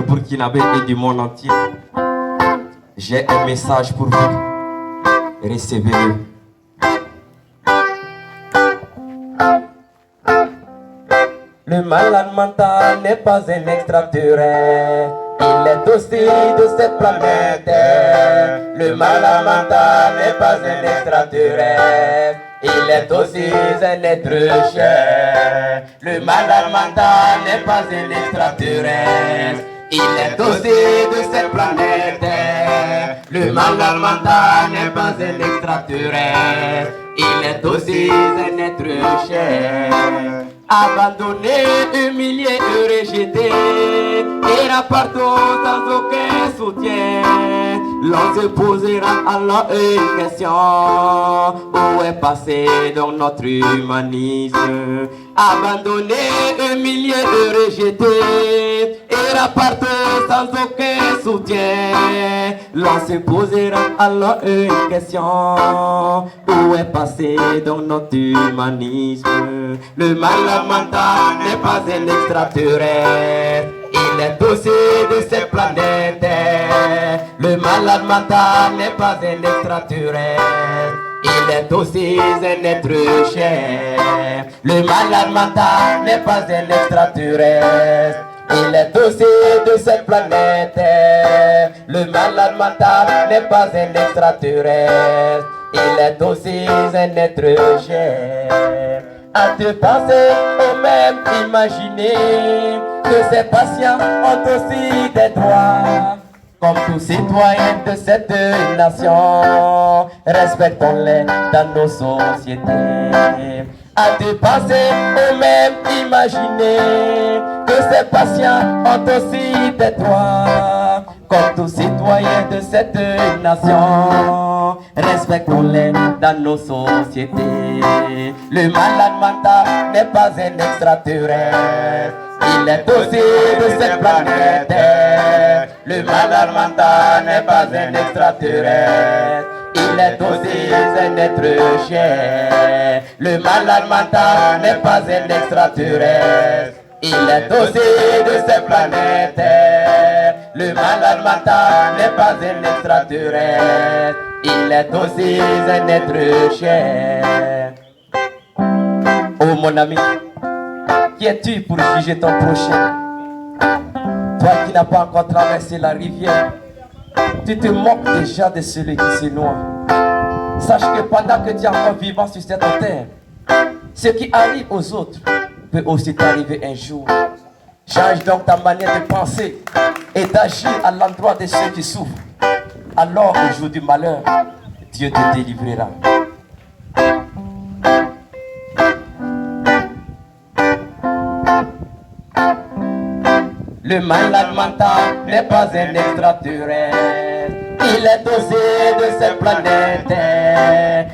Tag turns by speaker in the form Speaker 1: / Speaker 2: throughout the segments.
Speaker 1: Burkinabé et du monde entier, j'ai un message pour vous. Recevez-le. Le malade mental n'est pas un extraterrestre, il est aussi de cette planète. Le malade mental n'est pas un extraterrestre, il est aussi un être cher. Le malade mental n'est pas un extraterrestre, il est aussi de cette planète. Le malade mental n'est pas un extraterrestre, il est aussi un être cher. Abandonné, humilié et rejeté, ira partout sans aucun soutien. L'on se posera alors une question: où est passé donc notre humanisme? Abandonné, humilié et rejeté, ira partout sans aucun soutien. L'on se posera alors une question: où est passé donc notre humanisme? Le malade mental n'est pas un extraterrestre, il est aussi de cette planète. Le malade mental n'est pas un extraterrestre, il est aussi un être cher. Le malade mental n'est pas un extraterrestre, il est aussi de cette planète. Le malade mental n'est pas un extraterrestre, il est aussi un être cher. À te penser ou même imaginer que ces patients ont aussi des droits. Comme tous citoyens de cette nation, respectons-les dans nos sociétés. À te penser ou même imaginer que ces patients ont aussi des droits. Comme tous citoyens de cette nation, respectons-les dans nos sociétés. Le malade mental n'est pas un extraterrestre, il est aussi de cette planète. Le malade mental n'est pas un extraterrestre, il est aussi un être cher. Le malade mental n'est pas un extraterrestre, il est aussi de cette planète. Le malade mental n'est pas un extraterrestre, il est aussi un être cher. Oh mon ami, qui es-tu pour juger ton prochain? Toi qui n'as pas encore traversé la rivière, tu te moques déjà de celui qui se noie. Sache que pendant que tu es encore vivant sur cette terre, ce qui arrive aux autres peut aussi t'arriver un jour. Change donc ta manière de penser et d'agir à l'endroit de ceux qui souffrent. Alors au jour du malheur, Dieu te délivrera. Le malade mental n'est pas un extraterrestre, il est aussi de cette planète.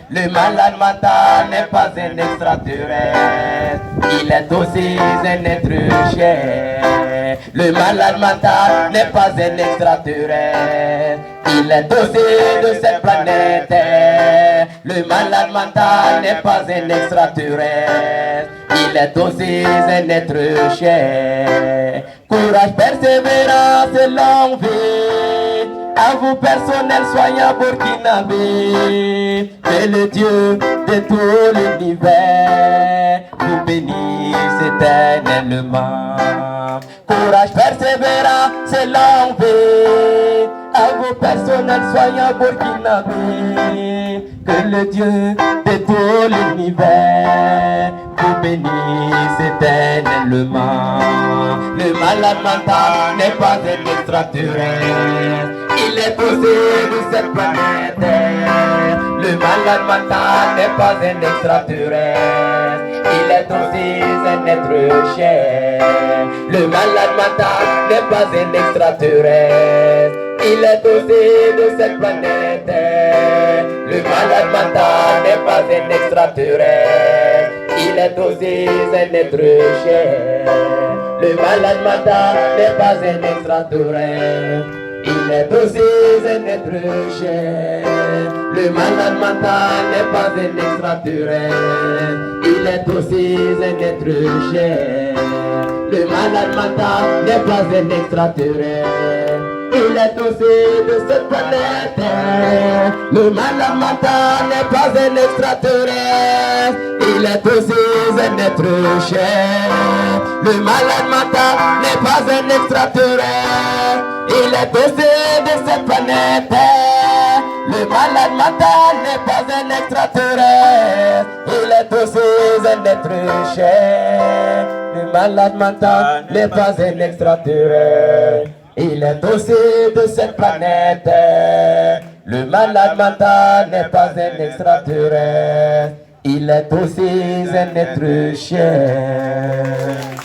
Speaker 1: Le malade mental n'est pas un extraterrestre, il est aussi un être cher. Le malade mental n'est pas un extraterrestre, il est aussi de cette planète. Le malade mental n'est pas un extraterrestre, il est aussi un être cher. Courage, persévérance et longue vie à vous personnel soignant burkinabé. Que le Dieu de tout l'univers vous bénisse éternellement. Courage, persévérance et longue vie à vous personnel soignant burkinabé. Que le Dieu de tout l'univers vous bénisse éternellement. Le malade mental n'est pas un extraterrestre, il est aussi de cette planète. Le malade mental n'est pas un extraterrestre, il est aussi un être cher. Le malade mental n'est pas un extraterrestre, il est aussi de cette planète. Le malade mental n'est pas un extraterrestre, il est aussi un être cher. Le malade mental n'est pas un extraterrestre, il est aussi un être cher. Le malade mental n'est pas un extraterrestre, il il est aussi un être cher. Le malade mental n'est pas un extraterrestre. Il est aussi de cette planète. Le malade mental n'est pas un extraterrestre. Il est aussi un être cher. Le malade mental n'est pas un extraterrestre. Il est aussi de cette planète. Le malade mental n'est pas un extraterrestre. Il est aussi un être cher. Le malade mental n'est pas un extraterrestre. Il est aussi de cette planète. Le malade mental n'est pas un extraterrestre. Il est aussi un être cher.